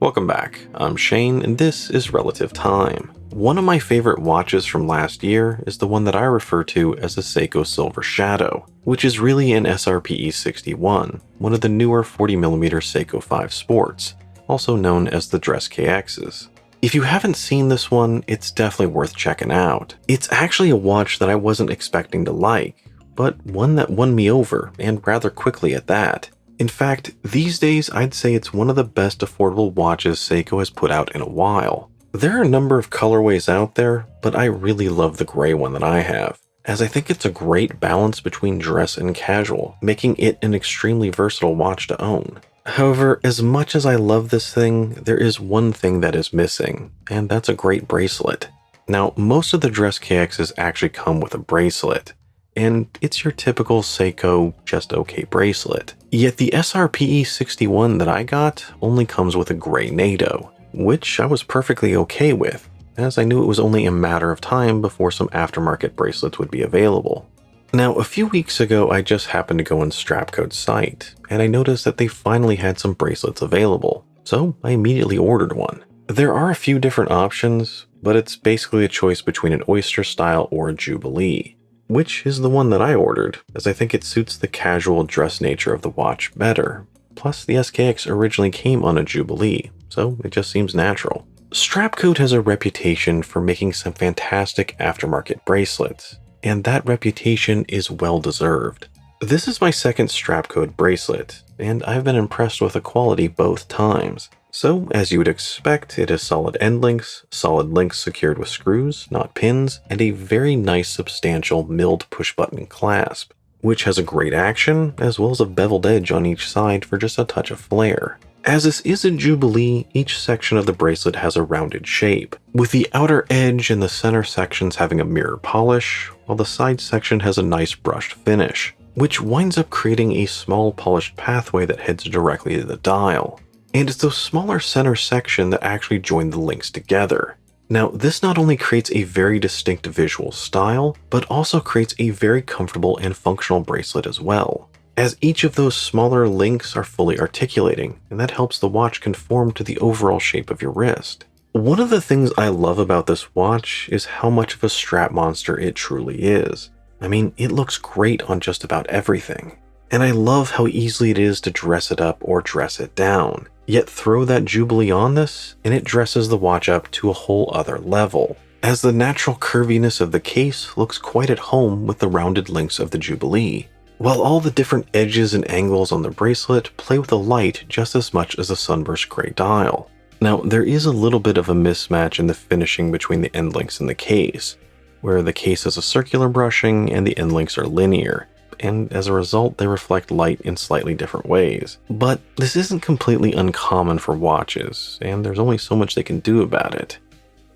Welcome back, I'm Shane and this is Relative Time. One of my favorite watches from last year is the one that I refer to as the Seiko Silver Shadow, which is really an SRPE61, one of the newer 40mm Seiko 5 Sports, also known as the DressKXs. If you haven't seen this one, it's definitely worth checking out. It's actually a watch that I wasn't expecting to like, but one that won me over, and rather quickly at that. In fact, these days I'd say it's one of the best affordable watches Seiko has put out in a while. There are a number of colorways out there, but I really love the gray one that I have, as I think it's a great balance between dress and casual, making it an extremely versatile watch to own. However, as much as I love this thing, there is one thing that is missing, and that's a great bracelet. Now, most of the DressKXs actually come with a bracelet, and it's your typical Seiko just okay bracelet. Yet the SRPE61 that I got only comes with a gray NATO, which I was perfectly okay with, as I knew it was only a matter of time before some aftermarket bracelets would be available. Now, a few weeks ago I just happened to go on Strapcode's site, and I noticed that they finally had some bracelets available, so I immediately ordered one. There are a few different options, but it's basically a choice between an oyster style or a Jubilee, which is the one that I ordered, as I think it suits the casual dress nature of the watch better. Plus, the SKX originally came on a Jubilee, so it just seems natural. Strapcode has a reputation for making some fantastic aftermarket bracelets, and that reputation is well deserved. This is my second Strapcode bracelet, and I've been impressed with the quality both times. So, as you would expect, it has solid end links, solid links secured with screws, not pins, and a very nice substantial milled push-button clasp, which has a great action, as well as a beveled edge on each side for just a touch of flair. As this is a Jubilee, each section of the bracelet has a rounded shape, with the outer edge and the center sections having a mirror polish, while the side section has a nice brushed finish, which winds up creating a small polished pathway that heads directly to the dial. And it's the smaller center section that actually join the links together. Now, this not only creates a very distinct visual style, but also creates a very comfortable and functional bracelet as well, as each of those smaller links are fully articulating, and that helps the watch conform to the overall shape of your wrist. One of the things I love about this watch is how much of a strap monster it truly is. I mean, it looks great on just about everything. And I love how easily it is to dress it up or dress it down. Yet throw that Jubilee on this, and it dresses the watch up to a whole other level, as the natural curviness of the case looks quite at home with the rounded links of the Jubilee, while all the different edges and angles on the bracelet play with the light just as much as the sunburst gray dial. Now, there is a little bit of a mismatch in the finishing between the end links and the case, where the case has a circular brushing and the end links are linear, and as a result they reflect light in slightly different ways. But this isn't completely uncommon for watches, and there's only so much they can do about it.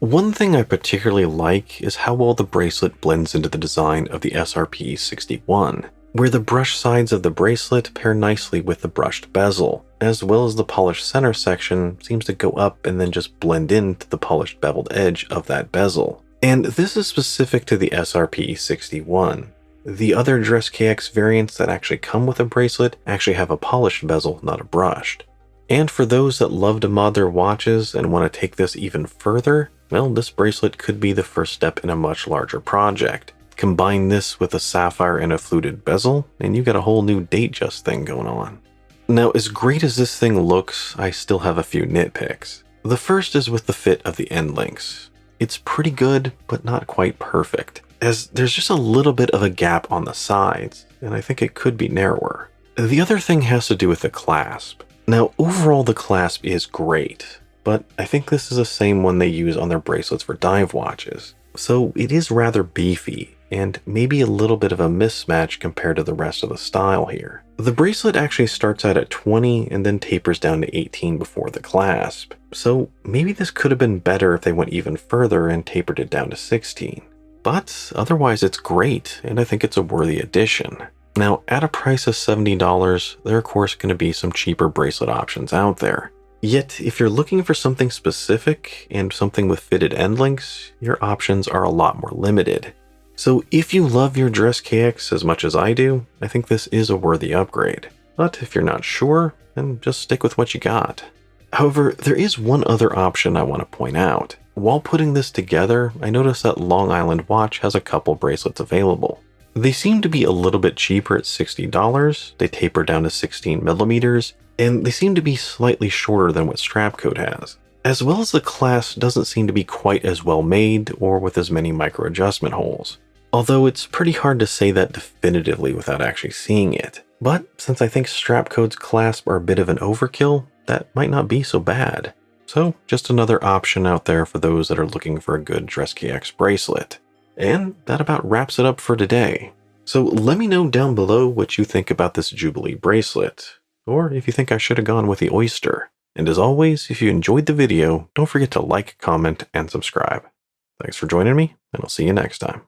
One thing I particularly like is how well the bracelet blends into the design of the SRPE61, where the brushed sides of the bracelet pair nicely with the brushed bezel, as well as the polished center section seems to go up and then just blend into the polished beveled edge of that bezel. And this is specific to the SRPE61. The other DressKX variants that actually come with a bracelet actually have a polished bezel, not a brushed. And for those that love to mod their watches and want to take this even further, well, this bracelet could be the first step in a much larger project. Combine this with a sapphire and a fluted bezel, and you got a whole new Datejust thing going on. Now, as great as this thing looks, I still have a few nitpicks. The first is with the fit of the end links. It's pretty good, but not quite perfect, as there's just a little bit of a gap on the sides, and I think it could be narrower. The other thing has to do with the clasp. Now, overall the clasp is great, but I think this is the same one they use on their bracelets for dive watches. So it is rather beefy, and maybe a little bit of a mismatch compared to the rest of the style here. The bracelet actually starts out at 20 and then tapers down to 18 before the clasp, so maybe this could have been better if they went even further and tapered it down to 16. But otherwise it's great, and I think it's a worthy addition. Now, at a price of $70, there are of course going to be some cheaper bracelet options out there. Yet, if you're looking for something specific and something with fitted end links, your options are a lot more limited. So if you love your DressKX as much as I do, I think this is a worthy upgrade. But if you're not sure, then just stick with what you got. However, there is one other option I want to point out. While putting this together, I noticed that Long Island Watch has a couple bracelets available. They seem to be a little bit cheaper at $60, they taper down to 16mm, and they seem to be slightly shorter than what Strapcode has. As well as the clasp doesn't seem to be quite as well made or with as many micro adjustment holes. Although it's pretty hard to say that definitively without actually seeing it. But since I think Strapcode's clasp are a bit of an overkill, that might not be so bad. So just another option out there for those that are looking for a good DressKX bracelet. And that about wraps it up for today. So let me know down below what you think about this Jubilee bracelet, or if you think I should have gone with the Oyster. And as always, if you enjoyed the video, don't forget to like, comment, and subscribe. Thanks for joining me, and I'll see you next time.